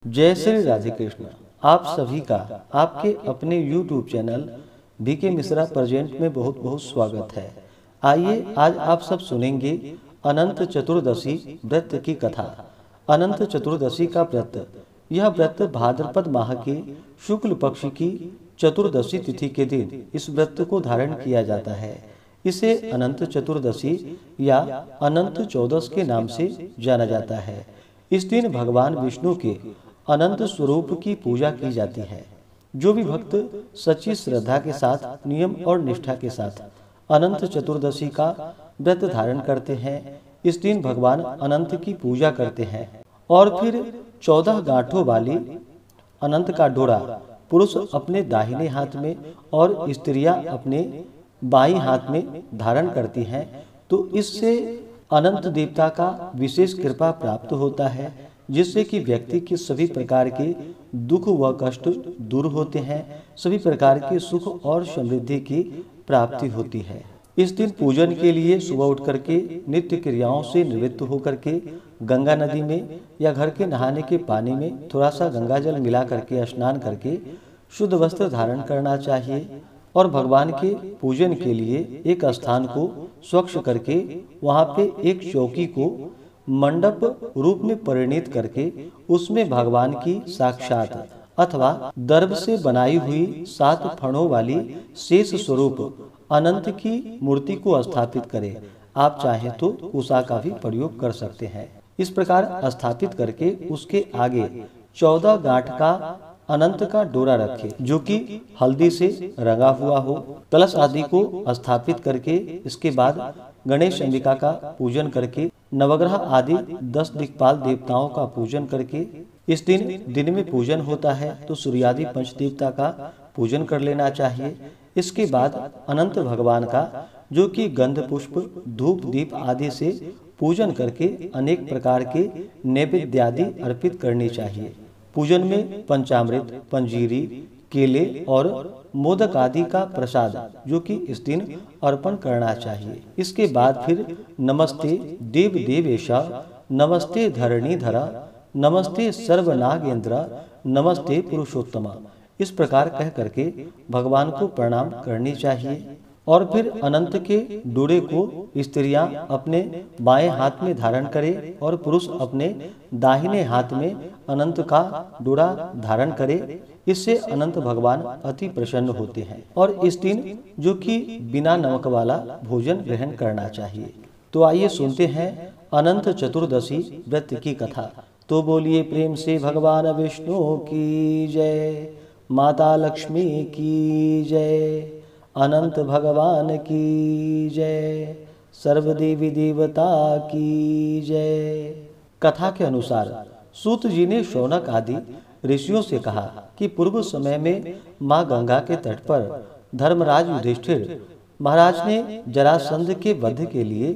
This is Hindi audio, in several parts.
जय श्री राधे कृष्ण। आप सभी का आपके अपने YouTube channel BK Mishra present में बहुत बहुत स्वागत है। आइए आज आप सब सुनेंगे अनंत चतुर्दशी व्रत की कथा। अनंत चतुर्दशी का व्रत, यह व्रत भाद्रपद माह के शुक्ल पक्ष की चतुर्दशी तिथि के दिन इस व्रत को धारण किया जाता है। इसे अनंत चतुर्दशी या अनंत चौदस के नाम से जाना जाता है। इस दिन भगवान विष्णु के अनंत स्वरूप की पूजा की जाती है। जो भी भक्त सच्ची श्रद्धा के साथ, नियम और निष्ठा के साथ अनंत चतुर्दशी का व्रत धारण करते हैं, इस दिन भगवान अनंत की पूजा करते हैं और फिर 14 गांठों वाली अनंत का डोरा पुरुष अपने दाहिने हाथ में और स्त्रियां अपने बाईं हाथ में धारण करती हैं, तो इससे अनंत देवता का विशेष कृपा प्राप्त होता है, जिससे कि व्यक्ति के सभी प्रकार के दुख व कष्ट दूर होते हैं, सभी प्रकार के सुख और समृद्धि की प्राप्ति होती है। इस दिन पूजन के लिए सुबह उठ करके नित्य क्रियाओं से निवृत्त होकर के गंगा नदी में या घर के नहाने के पानी में थोड़ा सा गंगा जल मिला करके स्नान करके शुद्ध वस्त्र धारण करना चाहिए और भगवान के पूजन के लिए एक स्थान को स्वच्छ करके वहाँ पे एक चौकी को मंडप रूप में परिणित करके उसमें भगवान की साक्षात अथवा दर्भ से बनाई हुई 7 फणों वाली शेष स्वरूप अनंत की मूर्ति को स्थापित करें। आप चाहें तो उषा का भी प्रयोग कर सकते हैं। इस प्रकार स्थापित करके उसके आगे 14 गांठ का अनंत का डोरा रखे, जो कि हल्दी से रंगा हुआ हो। कलश आदि को स्थापित करके इसके बाद गणेश अंबिका का पूजन करके नवग्रह आदि 10 दिक्पाल देवताओं का पूजन करके इस दिन में पूजन होता है तो सूर्यादि पंच देवता का पूजन कर लेना चाहिए। इसके बाद अनंत भगवान का, जो कि गंध पुष्प धूप दीप आदि से पूजन करके अनेक प्रकार के नैवेद्य आदि अर्पित करनी चाहिए। पूजन में पंचामृत, पंजीरी, केले और मोदक आदि का प्रसाद, जो कि इस दिन अर्पण करना चाहिए। इसके बाद फिर नमस्ते देव देवेशा, नमस्ते धरणीधरा, नमस्ते सर्वनागेंद्र, नमस्ते पुरुषोत्तमा, इस प्रकार कह करके भगवान को प्रणाम करनी चाहिए। और फिर अनंत के डोरे को स्त्रियां अपने बाएं हाथ में धारण करें और पुरुष अपने दाहिने हाथ में अनंत का डोरा धारण करें। इससे अनंत भगवान अति प्रसन्न होते हैं और इस दिन जो कि बिना नमक वाला भोजन ग्रहण करना चाहिए। तो आइए सुनते हैं अनंत चतुर्दशी व्रत की कथा। तो बोलिए प्रेम से भगवान विष्णु की जय, माता लक्ष्मी की जय, अनंत भगवान की जय, सर्वदेवी देवता की जय। कथा के अनुसार सूत जी ने शौनक आदि ऋषियों से कहा कि पूर्व समय में माँ गंगा के तट पर धर्मराज युधिष्ठिर महाराज ने जरासंध के वध के लिए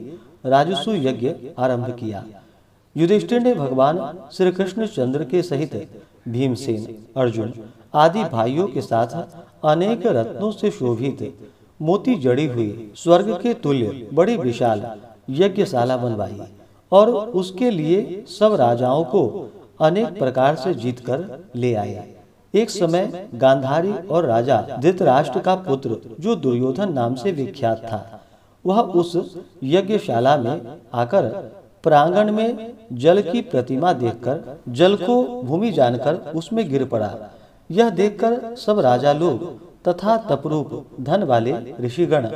राजसु यज्ञ आरंभ किया। युधिष्ठिर ने भगवान श्री कृष्ण चंद्र के सहित भीमसेन, अर्जुन आदि भाइयों के साथ अनेक रत्नों से शोभित मोती जड़ी हुई स्वर्ग के तुल्य बड़ी विशाल यज्ञशाला बनवाई और उसके लिए सब राजाओं को अनेक प्रकार से जीतकर ले आए। एक समय गांधारी और राजा धृतराष्ट्र का पुत्र, जो दुर्योधन नाम से विख्यात था, वह उस यज्ञशाला में आकर प्रांगण में जल की प्रतिमा देखकर जल को भूमि जानकर उसमें गिर पड़ा। यह देखकर सब राजा लोग तथा तपरूप धन वाले ऋषिगण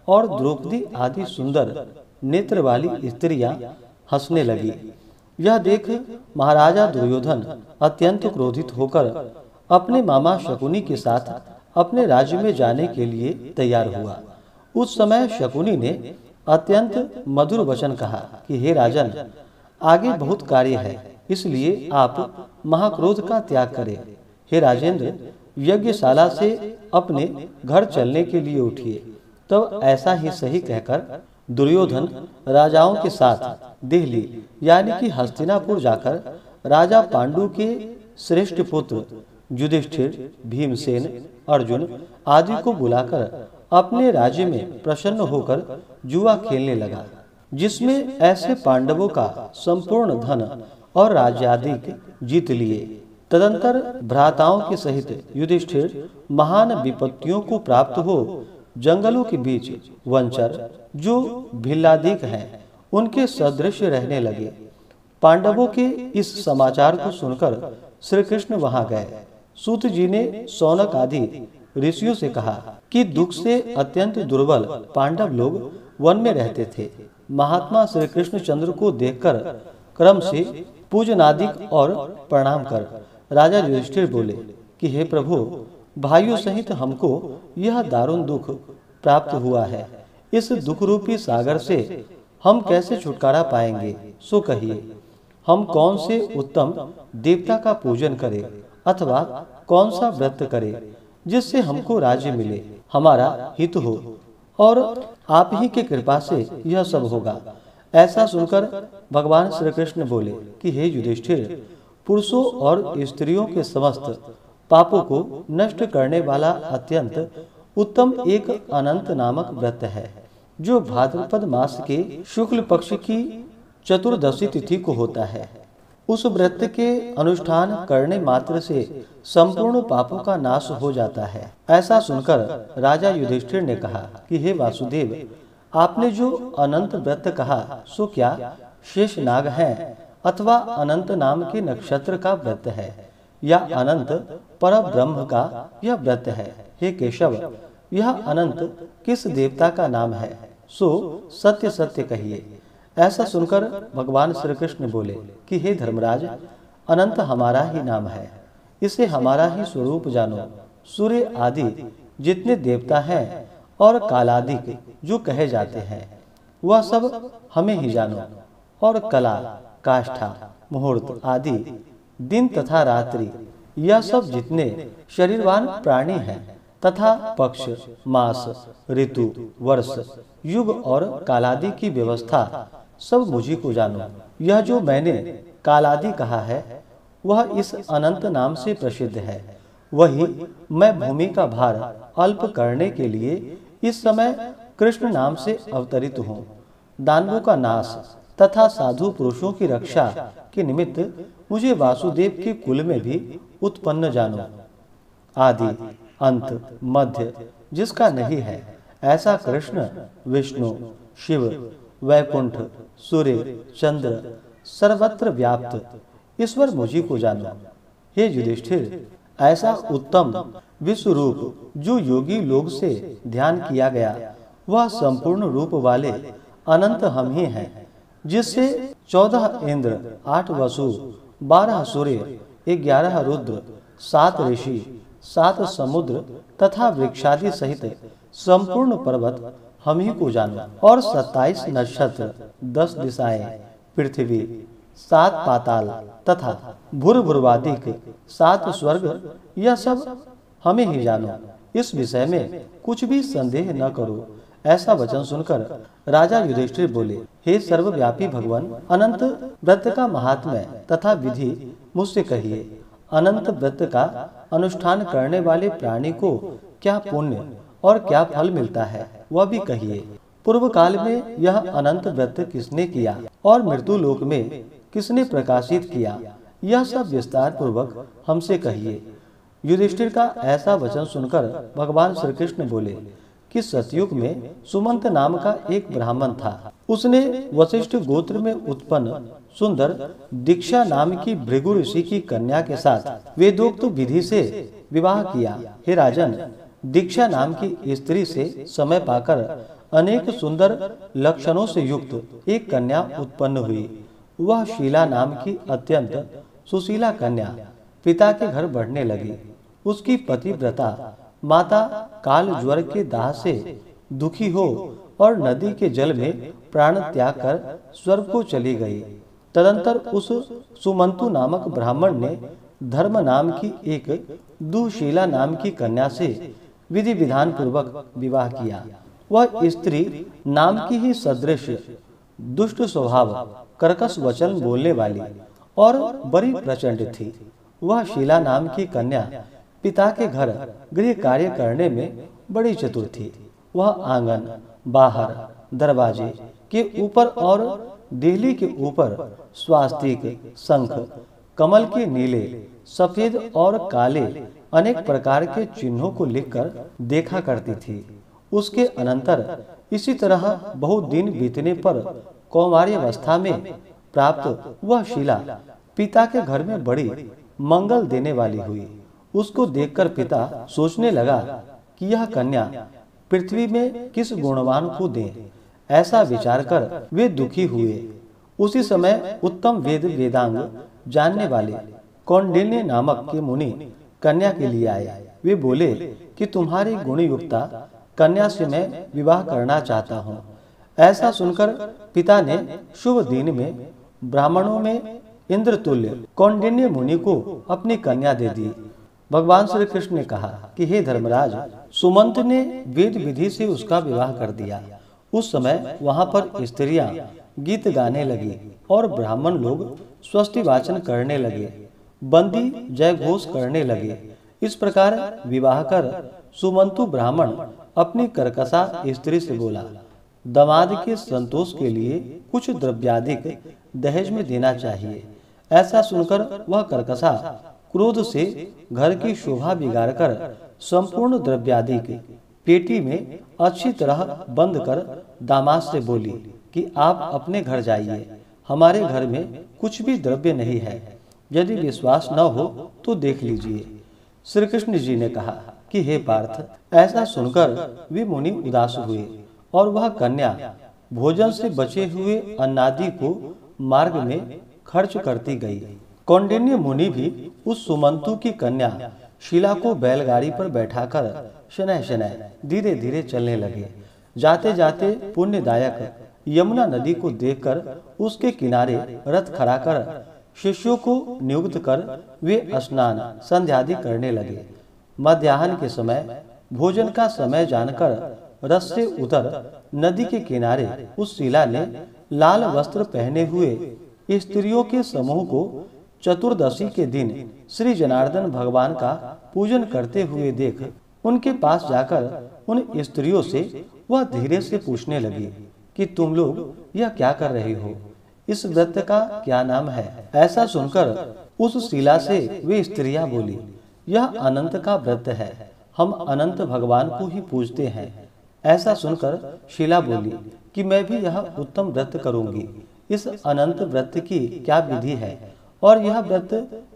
और द्रौपदी आदि सुंदर नेत्र वाली स्त्रियां हंसने लगी। यह देख महाराजा दुर्योधन अत्यंत क्रोधित होकर अपने मामा शकुनी के साथ अपने राज्य में जाने के लिए तैयार हुआ। उस समय शकुनी ने अत्यंत मधुर वचन कहा कि हे राजन, आगे बहुत कार्य है, इसलिए आप महाक्रोध का त्याग करें। हे राजेंद्र, यज्ञशाला से अपने घर चलने के लिए उठिए। तब ऐसा ही सही कहकर दुर्योधन राजाओं के साथ दिल्ली यानी कि हस्तिनापुर जाकर राजा पांडु के श्रेष्ठ पुत्र युधिष्ठिर, भीमसेन, अर्जुन आदि को बुलाकर अपने राज्य में प्रसन्न होकर जुआ खेलने लगा, जिसमें ऐसे पांडवों का संपूर्ण धन और राज्यादि जीत लिए। तदंतर भ्राताओं के सहित युधिष्ठिर महान विपत्तियों को प्राप्त हो जंगलों के बीच वंचर जो भिल्लादिक हैं उनके सदृश रहने लगे। पांडवों के इस समाचार को सुनकर श्री कृष्ण वहां गए। सूत जी ने सौनक आदि ऋषियों से कहा कि दुख से अत्यंत दुर्बल पांडव लोग वन में रहते थे। महात्मा श्री कृष्णचंद्र को देखकर क्रम से पूजनादिक और प्रणाम कर राजा युधिष्ठिर बोले कि हे प्रभु, भाइयों सहित हमको यह दारुण दुख प्राप्त हुआ है। इस दुख रूपी सागर से हम कैसे छुटकारा पाएंगे, सो कहिए। हम कौन से उत्तम देवता का पूजन करें अथवा कौन सा व्रत करें जिससे हमको राज्य मिले, हमारा हित हो, और आप ही की कृपा से यह सब होगा। ऐसा सुनकर भगवान श्री कृष्ण बोले कि हे युधिष्ठिर, पुरुषों और स्त्रियों के समस्त पापों को नष्ट करने वाला अत्यंत उत्तम एक अनंत नामक व्रत है, जो भाद्रपद मास के शुक्ल पक्ष की चतुर्दशी तिथि को होता है। उस व्रत के अनुष्ठान करने मात्र से संपूर्ण पापों का नाश हो जाता है। ऐसा सुनकर राजा युधिष्ठिर ने कहा कि हे वासुदेव, आपने जो अनंत व्रत कहा सो क्या शेष नाग है अथवा अनंत नाम के नक्षत्र का व्रत है या अनंत पर ब्रह्म का यह व्रत है? हे केशव, यह अनंत किस देवता का नाम है, सो सत्य सत्य कहिए। ऐसा सुनकर भगवान श्री कृष्ण बोले कि हे धर्मराज, अनंत हमारा ही नाम है, इसे हमारा ही स्वरूप जानो। सूर्य आदि जितने देवता हैं और कालादिक जो कहे जाते हैं वह सब हमें ही जानो, और कला, काष्ठा, मुहूर्त आदि दिन तथा रात्रि यह सब जितने शरीरवान प्राणी हैं तथा पक्ष, मास, ऋतु, वर्ष, युग और कालादि की व्यवस्था सब मुझी को जानो। यह जो मैंने कालादि कहा है वह इस अनंत नाम से प्रसिद्ध है। वही मैं भूमि का भार अल्प करने के लिए इस समय कृष्ण नाम से अवतरित हूँ। दानवों का नाश तथा साधु पुरुषों की रक्षा के निमित्त मुझे वासुदेव के कुल में भी उत्पन्न जानो। आदि अंत मध्य जिसका नहीं है, ऐसा कृष्ण, विष्णु, शिव, वैकुंठ, सूर्य, चंद्र सर्वत्र व्याप्त ईश्वर मुझी को जानो। हे युधिष्ठिर, ऐसा उत्तम विश्व रूप जो योगी लोग से ध्यान किया गया, वह संपूर्ण रूप वाले अनंत हम ही हैं, जिससे 14 इंद्र, 8 वसु, 12 सूर्य, 11 रुद्र, 7 ऋषि, 7 समुद्र तथा वृक्षादि सहित संपूर्ण पर्वत हम ही को जानो, और 27 नक्षत्र, 10 दिशाएं, पृथ्वी, 7 पाताल तथा भूर्भुवादिक 7 स्वर्ग, यह सब हमें ही जानो। इस विषय में कुछ भी संदेह न करो। ऐसा वचन सुनकर राजा युधिष्ठिर बोले, हे सर्वव्यापी भगवान, अनंत व्रत का महात्म्य तथा विधि मुझसे कहिए। अनंत व्रत का अनुष्ठान करने वाले प्राणी को क्या पुण्य और क्या फल मिलता है, वह भी कहिए। पूर्व काल में यह अनंत व्रत किसने किया और मृत्यु लोक में किसने प्रकाशित किया, यह सब विस्तार पूर्वक हमसे कहिए। युधिष्ठिर का ऐसा वचन सुनकर भगवान श्री कृष्ण बोले कि सतयुग में सुमंत नाम का एक ब्राह्मण था। उसने वशिष्ठ गोत्र में उत्पन्न सुंदर दीक्षा नाम की भृगु ऋषि की कन्या के साथ वेदोक्त विधि से विवाह किया। हे राजन, दीक्षा नाम की स्त्री से समय पाकर अनेक सुंदर लक्षणों से युक्त एक कन्या उत्पन्न हुई। वह शीला नाम की अत्यंत सुशीला कन्या पिता के घर बढ़ने लगी। उसकी पतिव्रता माता काल ज्वर के दाह से दुखी हो और नदी के जल में प्राण त्याग कर स्वर्ग को चली गई। तदंतर उस सुमंतु नामक ब्राह्मण ने धर्म नाम की एक दुशीला नाम की कन्या से विधि विधान पूर्वक विवाह किया। वह स्त्री नाम की ही सदृश दुष्ट स्वभाव, कर्कश वचन बोलने वाली और बड़ी प्रचंड थी। वह शीला नाम की कन्या पिता के घर गृह कार्य करने में बड़ी चतुर थी। वह आंगन, बाहर, दरवाजे के ऊपर और देहली के ऊपर स्वास्तिक, शंख, कमल के नीले, सफेद और काले अनेक प्रकार के चिन्हों को लिखकर देखा करती थी। उसके अनंतर इसी तरह बहुत दिन बीतने पर कौमार्यावस्था में प्राप्त वह शिला पिता के घर में बड़ी मंगल देने वाली हुई। उसको देखकर पिता सोचने लगा कि यह कन्या पृथ्वी में किस गुणवान को दें। ऐसा विचार कर वे दुखी हुए। उसी समय उत्तम वेद वेदांग जानने वाले कौंडिन्य नामक के मुनि कन्या के लिए आए। वे बोले कि तुम्हारी गुणयुक्ता कन्या से मैं विवाह करना चाहता हूँ। ऐसा सुनकर पिता ने शुभ दिन में ब्राह्मणों में इंद्रतुल्य कौंडिन्य मुनि को अपनी कन्या दे दी। भगवान श्री कृष्ण ने कहा कि हे धर्मराज, सुमंत ने वेद विधि से उसका विवाह कर दिया। उस समय वहां पर स्त्रियां गीत गाने लगी और ब्राह्मण लोग स्वस्ति वाचन करने लगे, बंदी जय घोष करने लगे। इस प्रकार विवाह कर सुमंतु ब्राह्मण अपनी कर्कशा स्त्री से बोला, दामाद के संतोष के लिए कुछ द्रव्याधिक दहेज में देना चाहिए। ऐसा सुनकर वह कर्कशा क्रोध से घर की शोभा बिगाड़कर संपूर्ण द्रव्याधिक पेटी में अच्छी तरह बंद कर दामाद से बोली कि आप अपने घर जाइए, हमारे घर में कुछ भी द्रव्य नहीं है। यदि विश्वास न हो तो देख लीजिए। श्री कृष्ण जी ने कहा कि हे पार्थ, ऐसा सुनकर वे मुनि उदास हुए और वह कन्या भोजन से बचे हुए अन्नादि को मार्ग में खर्च करती गई। कौंडिन्य मुनि भी उस सुमंतु की कन्या शिला को बैलगाड़ी पर बैठाकर शनैः शनैः धीरे धीरे चलने लगे। जाते जाते पुण्यदायक यमुना नदी को देखकर उसके किनारे रथ खड़ा कर शिष्यों को नियुक्त कर वे स्नान संध्यादि करने लगे। मध्याह्न के समय भोजन का समय जानकर रथ से उतर नदी के किनारे उस शिला ने लाल वस्त्र पहने हुए स्त्रियों के समूह को चतुर्दशी के दिन श्री जनार्दन भगवान का पूजन करते हुए देख उनके पास जाकर उन स्त्रियों से वह धीरे से पूछने लगी कि तुम लोग यह क्या कर रही हो, इस व्रत का क्या नाम है। ऐसा सुनकर उस शिला से वे स्त्रियां बोली, यह अनंत का व्रत है, हम अनंत भगवान को ही पूजते हैं। ऐसा सुनकर शिला बोली कि मैं भी यह उत्तम व्रत करूंगी। इस अनंत व्रत की क्या विधि है और यह व्रत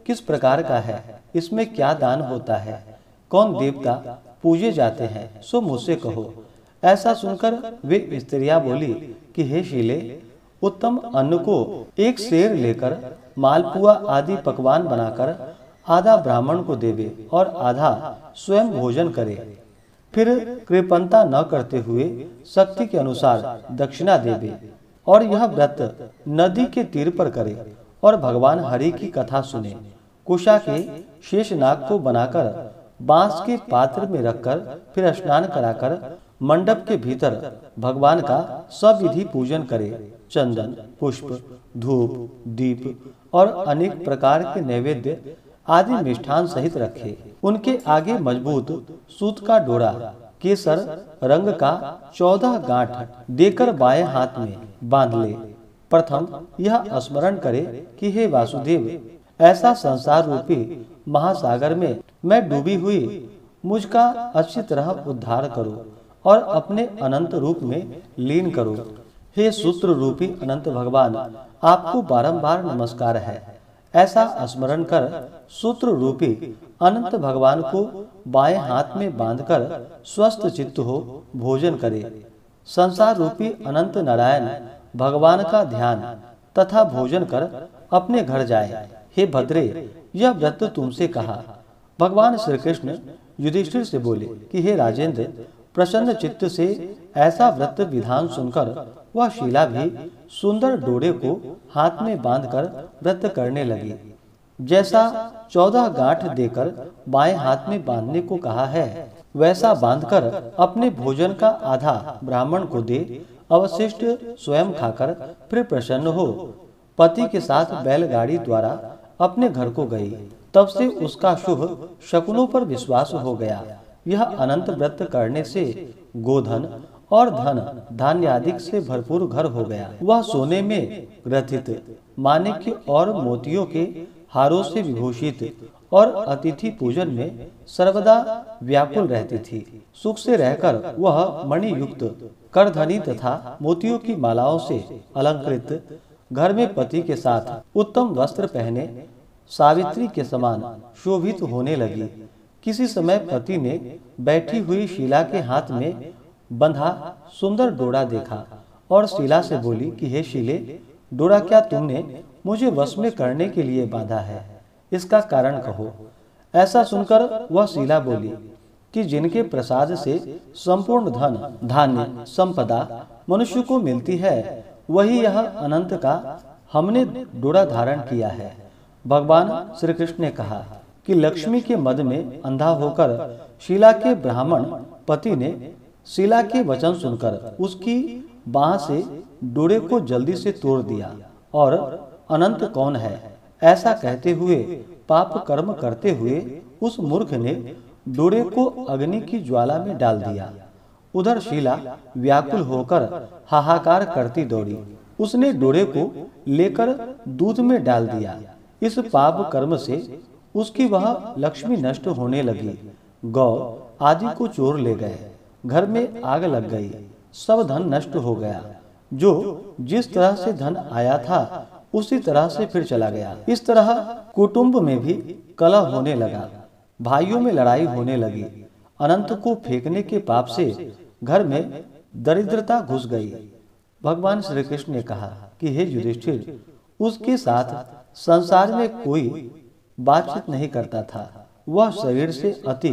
किस प्रकार का है, इसमें क्या दान होता है, कौन देवता पूजे जाते हैं, सो मुझसे कहो। ऐसा सुनकर वे स्त्रियां बोली कि हे शीले, उत्तम अन्न को एक शेर लेकर मालपुआ आदि पकवान बनाकर आधा ब्राह्मण को देवे और आधा स्वयं भोजन करे। फिर कृपणता न करते हुए शक्ति के अनुसार दक्षिणा देवे और यह व्रत नदी के तीर पर करे और भगवान हरि की कथा सुने। कुशा के शेष नाग को बनाकर बांस के पात्र में रखकर फिर स्नान कराकर मंडप के भीतर भगवान का सविधि पूजन करे। चंदन, पुष्प, धूप, दीप और अनेक प्रकार के नैवेद्य आदि मिष्ठान सहित रखे। उनके आगे मजबूत सूत का डोरा केसर रंग का 14 गांठ देकर बाएं हाथ में बांध ले। प्रथम यह स्मरण करे कि हे वासुदेव, ऐसा संसार रूपी महासागर में मैं डूबी हुई मुझका अच्छी तरह उद्धार करो और अपने अनंत रूप में लीन करो। हे सूत्र रूपी अनंत भगवान, आपको बारंबार नमस्कार है। ऐसा स्मरण कर सूत्र रूपी अनंत भगवान को बाएं हाथ में बांधकर स्वस्थ चित्त हो भोजन करे। संसार रूपी अनंत नारायण भगवान का ध्यान तथा भोजन कर अपने घर जाए। हे भद्रे, यह व्रत तुमसे कहा। भगवान श्री कृष्ण युधिष्ठिर से बोले कि हे राजेंद्र, प्रसन्न चित्त से ऐसा व्रत विधान सुनकर वह शीला भी सुंदर डोरे को हाथ में बांधकर व्रत करने लगी। जैसा 14 गांठ देकर बाएं हाथ में बांधने को कहा है, वैसा बांधकर अपने भोजन का आधा ब्राह्मण को दे, अवशिष्ट स्वयं खाकर फिर प्रसन्न हो पति के साथ बैलगाड़ी द्वारा अपने घर को गई। तब से उसका शुभ शकुनों पर विश्वास हो गया। यह अनंत व्रत करने से गोधन और धन धान्य आदि से भरपूर घर हो गया। वह सोने में ग्रथित माणिक्य और मोतियों के हारों से विभूषित और अतिथि पूजन में सर्वदा व्याकुल रहती थी। सुख से रहकर वह मणि युक्त करधनी तथा मोतियों की मालाओं से अलंकृत घर में पति के साथ उत्तम वस्त्र पहने सावित्री के समान शोभित होने लगी। किसी समय पति ने बैठी हुई शीला के हाथ में बंधा सुंदर डोरा देखा और शीला से बोली कि हे शीले, डोरा क्या तुमने मुझे वश में करने के लिए बांधा है? इसका कारण कहो। ऐसा सुनकर वह शीला बोली कि जिनके प्रसाद से संपूर्ण धन धान्य संपदा मनुष्य को मिलती है, वही यह अनंत का हमने डोरा धारण किया है। भगवान श्री कृष्ण ने कहा कि लक्ष्मी के मद में अंधा होकर शीला के ब्राह्मण पति ने शीला के वचन सुनकर उसकी बाह से डोरे को जल्दी से तोड़ दिया और अनंत कौन है ऐसा कहते हुए पाप कर्म करते हुए उस मूर्ख ने डोरे को अग्नि की ज्वाला में डाल दिया। उधर शीला व्याकुल होकर हाहाकार करती दौड़ी। उसने डोरे को लेकर दूध में डाल दिया। इस पाप कर्म से उसकी वह लक्ष्मी नष्ट होने लगी। गौ आदि को चोर ले गए, घर में आग लग गई, सब धन नष्ट हो गया। जो जिस तरह से धन आया था उसी तरह से फिर चला गया। इस तरह कुटुंब में भी कलह होने लगा, भाइयों में लड़ाई होने लगी। अनंत को फेंकने के पाप से घर में दरिद्रता घुस गई। भगवान श्री कृष्ण ने कहा कि हे युधिष्ठिर, उसके साथ संसार में कोई बातचीत नहीं करता था। वह शरीर से अति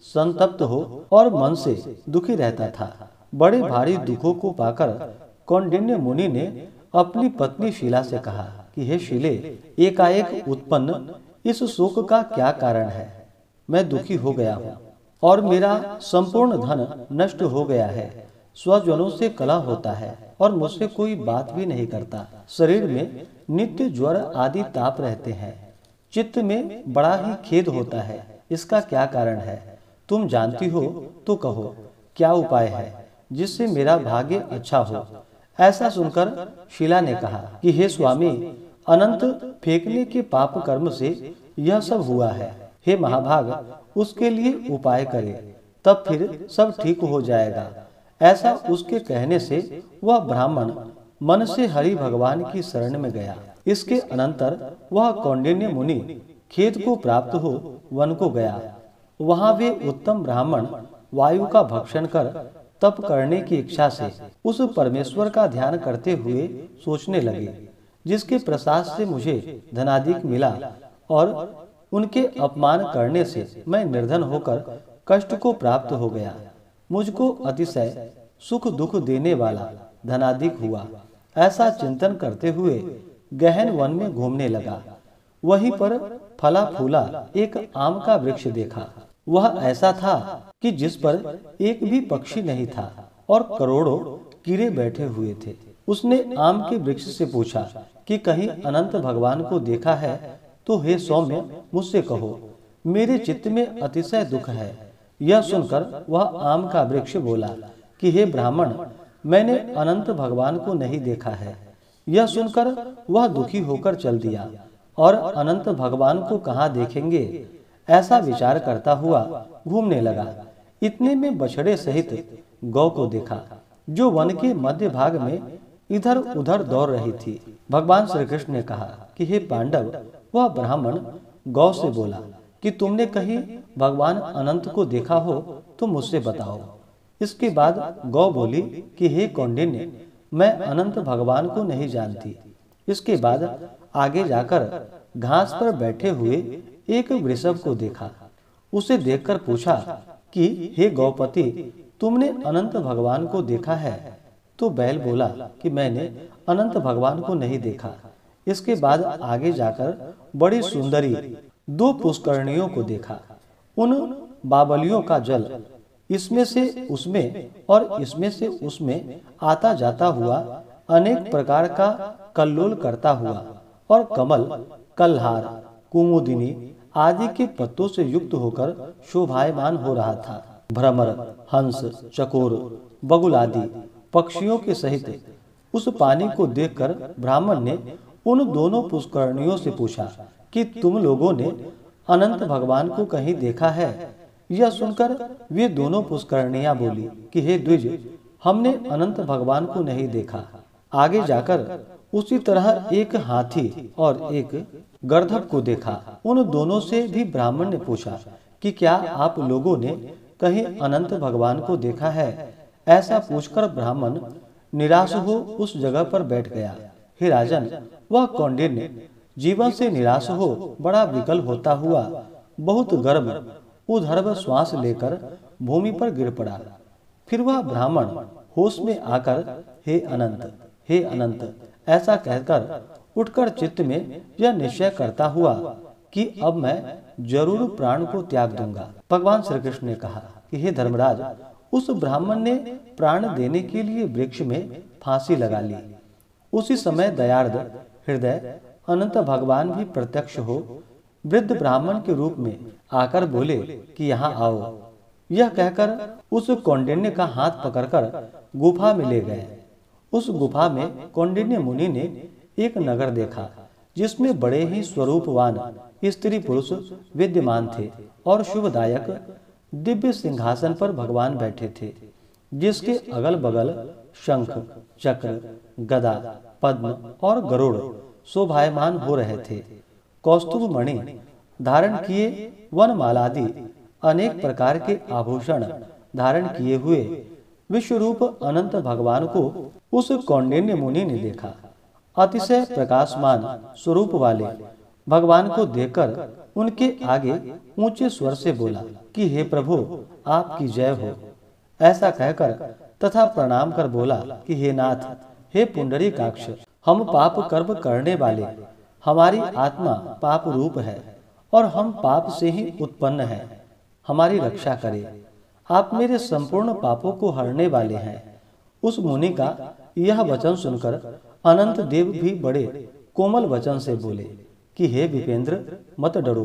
संतप्त हो और मन से दुखी रहता था। बड़े भारी दुखों को पाकर कौंडिन्य मुनि ने अपनी पत्नी शीला से कहा कि हे शीले, एकाएक उत्पन्न इस शोक का क्या कारण है? मैं दुखी हो गया हूँ और मेरा संपूर्ण धन नष्ट हो गया है। स्वजनों से कलह होता है और मुझसे कोई बात भी नहीं करता। शरीर में नित्य ज्वर आदि ताप रहते हैं। चित्त में बड़ा ही खेद होता है। इसका क्या कारण है? तुम जानती हो तो कहो, क्या उपाय है जिससे मेरा भाग्य अच्छा हो? ऐसा सुनकर शीला ने कहा कि हे स्वामी, अनंत फेंकने के पाप कर्म से यह सब हुआ है। हे महाभाग, उसके लिए उपाय करे, तब फिर सब ठीक हो जाएगा। ऐसा उसके कहने से वह ब्राह्मण मन से हरि भगवान की शरण में गया। इसके अनंतर वह कौंडिन्य मुनि खेत को प्राप्त हो वन को गया। वहां वे उत्तम ब्राह्मण वायु का भक्षण कर तप करने की इच्छा से उस परमेश्वर का ध्यान करते हुए सोचने लगे, जिसके प्रसाद से मुझे धनाधिक मिला और उनके अपमान करने से मैं निर्धन होकर कष्ट को प्राप्त हो गया। मुझको अतिशय सुख दुख देने वाला धनाधिक हुआ। ऐसा चिंतन करते हुए गहन वन में घूमने लगा। वहीं पर फला फूला एक आम का वृक्ष देखा। वह ऐसा था कि जिस पर एक भी पक्षी नहीं था और करोड़ों कीड़े बैठे हुए थे। उसने आम के वृक्ष से पूछा कि कहीं अनंत भगवान को देखा है तो हे सौम्य, मुझसे कहो, मेरे चित्त में अतिशय दुख है। यह सुनकर वह आम का वृक्ष बोला कि हे ब्राह्मण, मैंने अनंत भगवान को नहीं देखा है। यह सुनकर वह दुखी होकर चल दिया और अनंत भगवान को कहाँ देखेंगे ऐसा विचार करता हुआ घूमने लगा। इतने में बछड़े सहित गौ को देखा, जो वन के मध्य भाग में इधर उधर दौड़ रही थी। भगवान श्री कृष्ण ने कहा कि हे पांडव, वह ब्राह्मण गौ से बोला कि तुमने कहीं भगवान अनंत को देखा हो तो मुझसे बताओ। इसके बाद गौ बोली कि हे कौंडिन्य, मैं अनंत भगवान को नहीं जानती। इसके बाद आगे जाकर घास पर बैठे हुए एक वृषभ को देखा। उसे देखकर पूछा कि हे गौपति, तुमने अनंत भगवान को देखा है? तो बैल बोला कि मैंने अनंत भगवान को नहीं देखा। इसके बाद आगे जाकर बड़ी सुंदरी दो पुष्करणियों को देखा। उन बावलियों का जल इसमें से उसमें और इसमें से उसमें आता जाता हुआ अनेक प्रकार का कल्लोल करता हुआ और कमल, कल्हार, कुमुदिनी आदि के पत्तों से युक्त होकर शोभायमान हो रहा था। भ्रमर, हंस, चकोर, बगुल आदि पक्षियों के सहित उस पानी को देखकर ब्राह्मण ने उन दोनों पुष्करणियों से पूछा कि तुम लोगों ने अनंत भगवान को कहीं देखा है? यह सुनकर वे दोनों पुष्करणियां बोली कि हे द्विज, हमने अनंत भगवान को नहीं देखा। आगे जाकर उसी तरह एक हाथी और एक गर्दभ को देखा। उन दोनों से भी ब्राह्मण ने पूछा कि क्या आप लोगों ने कहीं अनंत भगवान को देखा है? ऐसा पूछकर ब्राह्मण निराश हो उस जगह पर बैठ गया। हे राजन, वह कौंडिन्य जीवन से निराश हो बड़ा विकल होता हुआ बहुत गर्भ ऊर्ध्व श्वास लेकर भूमि पर गिर पड़ा। फिर वह ब्राह्मण होश में आकर हे अनंत ऐसा कहकर उठकर चित्त में यह निश्चय करता हुआ कि अब मैं जरूर प्राण को त्याग दूंगा। भगवान श्री कृष्ण ने कहा कि हे धर्मराज, उस ब्राह्मण ने प्राण देने के लिए वृक्ष में फांसी लगा ली। उसी समय दयार्द हृदय अनंत भगवान भी प्रत्यक्ष हो वृद्ध ब्राह्मण के रूप में आकर बोले कि यहाँ आओ। यह कहकर उस कौंडिन्य का हाथ पकड़कर गुफा में ले गए। उस गुफा में कौंडिन्य मुनि ने एक नगर देखा जिसमें बड़े ही स्वरूपवान स्त्री पुरुष विद्यमान थे और शुभदायक दिव्य सिंहासन पर भगवान बैठे थे, जिसके अगल बगल शंख, चक्र, गदा, पद्म और गरुड़ शोभायमान हो रहे थे। कौस्तुभ मणि धारण किए वनमालादि अनेक प्रकार के आभूषण धारण किए हुए विश्वरूप अनंत भगवान को उस कौंडिन्य मुनि ने देखा। अतिशय प्रकाशमान स्वरूप वाले भगवान को देखकर उनके आगे ऊंचे स्वर से बोला कि हे प्रभु, आपकी जय हो। ऐसा कहकर तथा प्रणाम कर बोला कि हे नाथ, हे पुंडरीकाक्ष, हम पाप कर्म करने वाले, हमारी आत्मा पाप रूप है और हम पाप से ही उत्पन्न हैं। हमारी रक्षा करें। आप मेरे संपूर्ण पापों को हरने वाले हैं। उस मुनि का यह वचन सुनकर अनंत देव भी बड़े कोमल वचन से बोले कि हे विपेंद्र, मत डरो,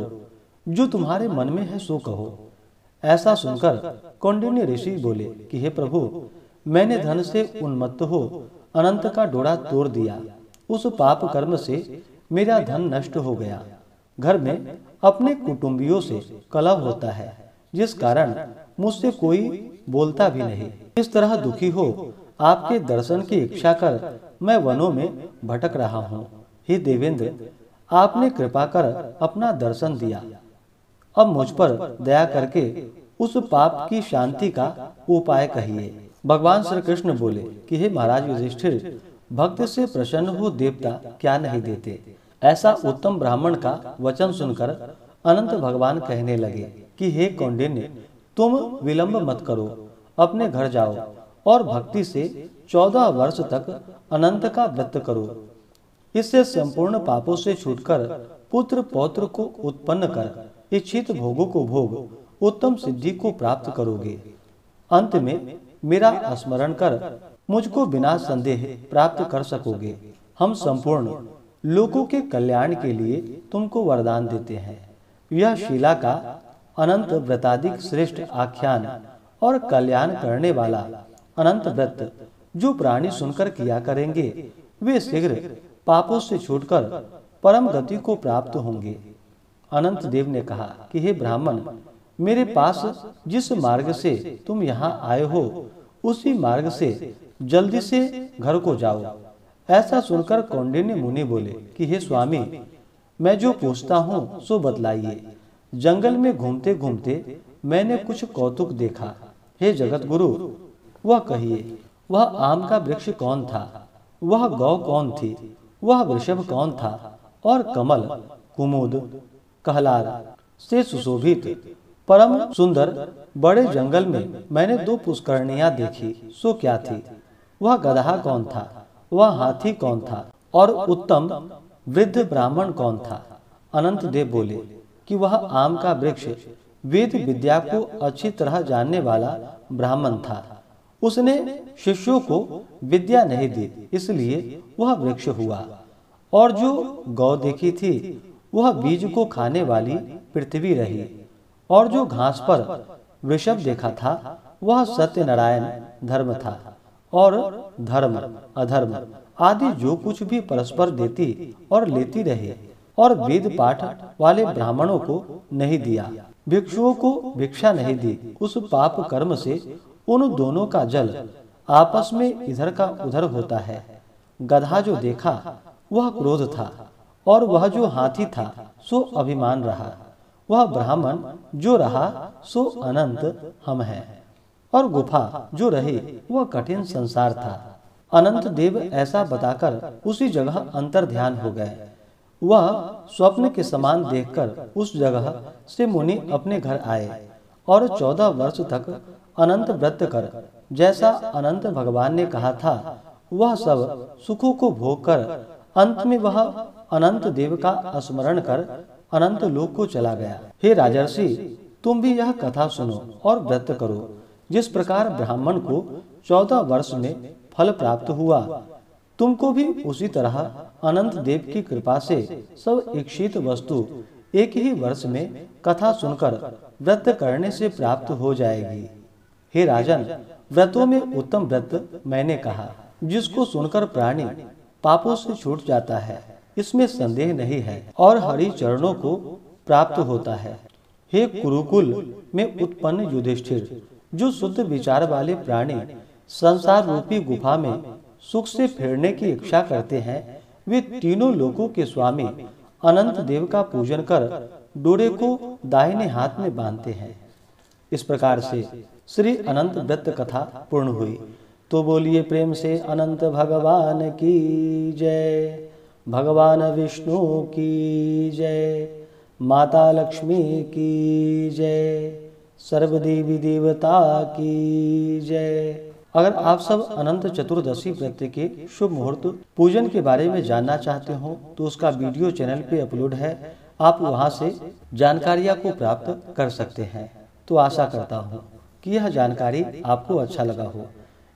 जो तुम्हारे मन में है सो कहो। ऐसा सुनकर कौंडिन्य ऋषि बोले कि हे प्रभु, मैंने धन से उन्मत्त हो अनंत का डोरा तोड़ दिया। उस पाप कर्म से मेरा धन नष्ट हो गया। घर में अपने कुटुंबियों से कलह होता है, जिस कारण मुझसे कोई बोलता भी नहीं। इस तरह दुखी हो आपके दर्शन की इच्छा कर मैं वनों में भटक रहा हूँ। हे देवेंद्र, आपने कृपा कर अपना दर्शन दिया। अब मुझ पर दया करके उस पाप की शांति का उपाय कहिए। भगवान श्री कृष्ण बोले कि हे महाराज युधिष्ठिर, भक्त से प्रसन्न हो देवता क्या नहीं देते। ऐसा उत्तम ब्राह्मण का वचन सुनकर अनंत भगवान कहने लगे कि हे कौंडिन्य, तुम विलंब मत करो, अपने घर जाओ और भक्ति से 14 वर्ष तक अनंत का व्रत करो। इससे संपूर्ण पापों से छूटकर पुत्र पौत्र को उत्पन्न कर इच्छित भोगों को भोग उत्तम सिद्धि को प्राप्त करोगे। अंत में मेरा स्मरण कर मुझको बिना संदेह प्राप्त कर सकोगे। हम संपूर्ण लोगों के कल्याण के लिए तुमको वरदान देते हैं। यह शीला का अनंत व्रताधिक श्रेष्ठ आख्यान और कल्याण करने वाला अनंत व्रत जो प्राणी सुनकर किया करेंगे, वे शीघ्र पापों से छूटकर परम गति को प्राप्त होंगे। अनंत देव ने कहा कि हे ब्राह्मण, मेरे पास जिस मार्ग से तुम यहाँ आए हो, उसी मार्ग से जल्दी से घर को जाओ। ऐसा सुनकर कौंडिन्य मुनि बोले कि हे स्वामी, मैं जो पूछता हूँ सो बतलाइए। जंगल में घूमते घूमते मैंने कुछ कौतुक देखा। हे जगत गुरु, वह कहिए। वह आम का वृक्ष कौन था? वह गौ कौन थी? वह वृषभ कौन था? और कमल, कुमुद, कहलार से सुशोभित परम सुंदर बड़े जंगल में मैंने 2 पुष्करणियां देखी, सो क्या थी? वह गदहा कौन था? वह हाथी कौन था? और उत्तम वृद्ध ब्राह्मण कौन था? अनंत देव बोले कि वह आम का वृक्ष वेद विद्या को अच्छी तरह जानने वाला ब्राह्मण था। उसने शिष्यों को विद्या नहीं दी, इसलिए वह वृक्ष हुआ। और जो गौ देखी थी, वह बीज को खाने वाली पृथ्वी रही। और जो घास पर वृषभ देखा था, वह सत्यनारायण धर्म था। और धर्म, अधर्म आदि जो कुछ भी परस्पर देती और लेती रहे, और वेद पाठ वाले ब्राह्मणों को नहीं दिया, भिक्षुओं को भिक्षा नहीं दी। उस पाप कर्म से उन दोनों का जल आपस में इधर का उधर होता है। गधा जो देखा वह क्रोध था, और वह जो हाथी था सो अभिमान रहा। वह ब्राह्मण जो रहा सो अनंत हम हैं, और गुफा जो रही वह कठिन संसार था। अनंत देव ऐसा बताकर उसी जगह अंतर ध्यान हो गए। वह स्वप्न के समान देखकर उस जगह से मुनि अपने घर आए और 14 वर्ष तक अनंत व्रत कर जैसा अनंत भगवान ने कहा था वह सब सुखों को भोग कर अंत में वह अनंत देव का स्मरण कर अनंत लोक को चला गया। हे राजर्षि, तुम भी यह कथा सुनो और व्रत करो। जिस प्रकार ब्राह्मण को 14 वर्ष में फल प्राप्त हुआ, तुमको भी उसी तरह अनंत देव की कृपा से सब इच्छित वस्तु एक ही वर्ष में कथा सुनकर व्रत करने से प्राप्त हो जाएगी। हे राजन, व्रतों में उत्तम व्रत मैंने कहा, जिसको सुनकर प्राणी पापों से छूट जाता है, इसमें संदेह नहीं है, और हरि चरणों को प्राप्त होता है। हे कुरुकुल में उत्पन्न युधिष्ठिर, जो शुद्ध विचार वाले प्राणी संसार रूपी गुफा में सुख से फिरने की इच्छा करते हैं, वे तीनों लोकों के स्वामी अनंत देव का पूजन कर डोरे को दाहिने हाथ में बांधते हैं। इस प्रकार से श्री अनंत व्रत कथा पूर्ण हुई। तो बोलिए प्रेम से अनंत भगवान की जय, भगवान विष्णु की जय, माता लक्ष्मी की जय, सर्वदेवी देवता की जय। अगर आप सब अनंत चतुर्दशी व्रत के शुभ मुहूर्त पूजन के बारे में जानना चाहते हो तो उसका वीडियो चैनल पे अपलोड है, आप वहां से जानकारियां को प्राप्त कर सकते हैं। तो आशा करता हूँ कि यह जानकारी आपको अच्छा लगा हो।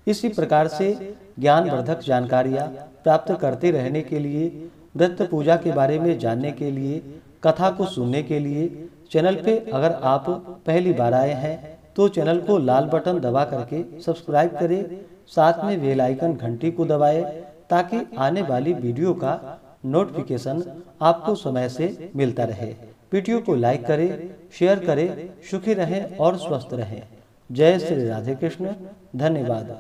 इसी प्रकार से ज्ञानवर्धक जानकारियाँ प्राप्त करते रहने के लिए, व्रत पूजा के बारे में जानने के लिए, कथा को सुनने के लिए चैनल पे अगर आप पहली बार आए हैं तो चैनल को लाल बटन दबा करके सब्सक्राइब करें, साथ में बेल आइकन घंटी को दबाएं ताकि आने वाली वीडियो का नोटिफिकेशन आपको समय से मिलता रहे। वीडियो को लाइक करें, शेयर करें। सुखी रहें और स्वस्थ रहें। जय श्री राधे कृष्ण। धन्यवाद।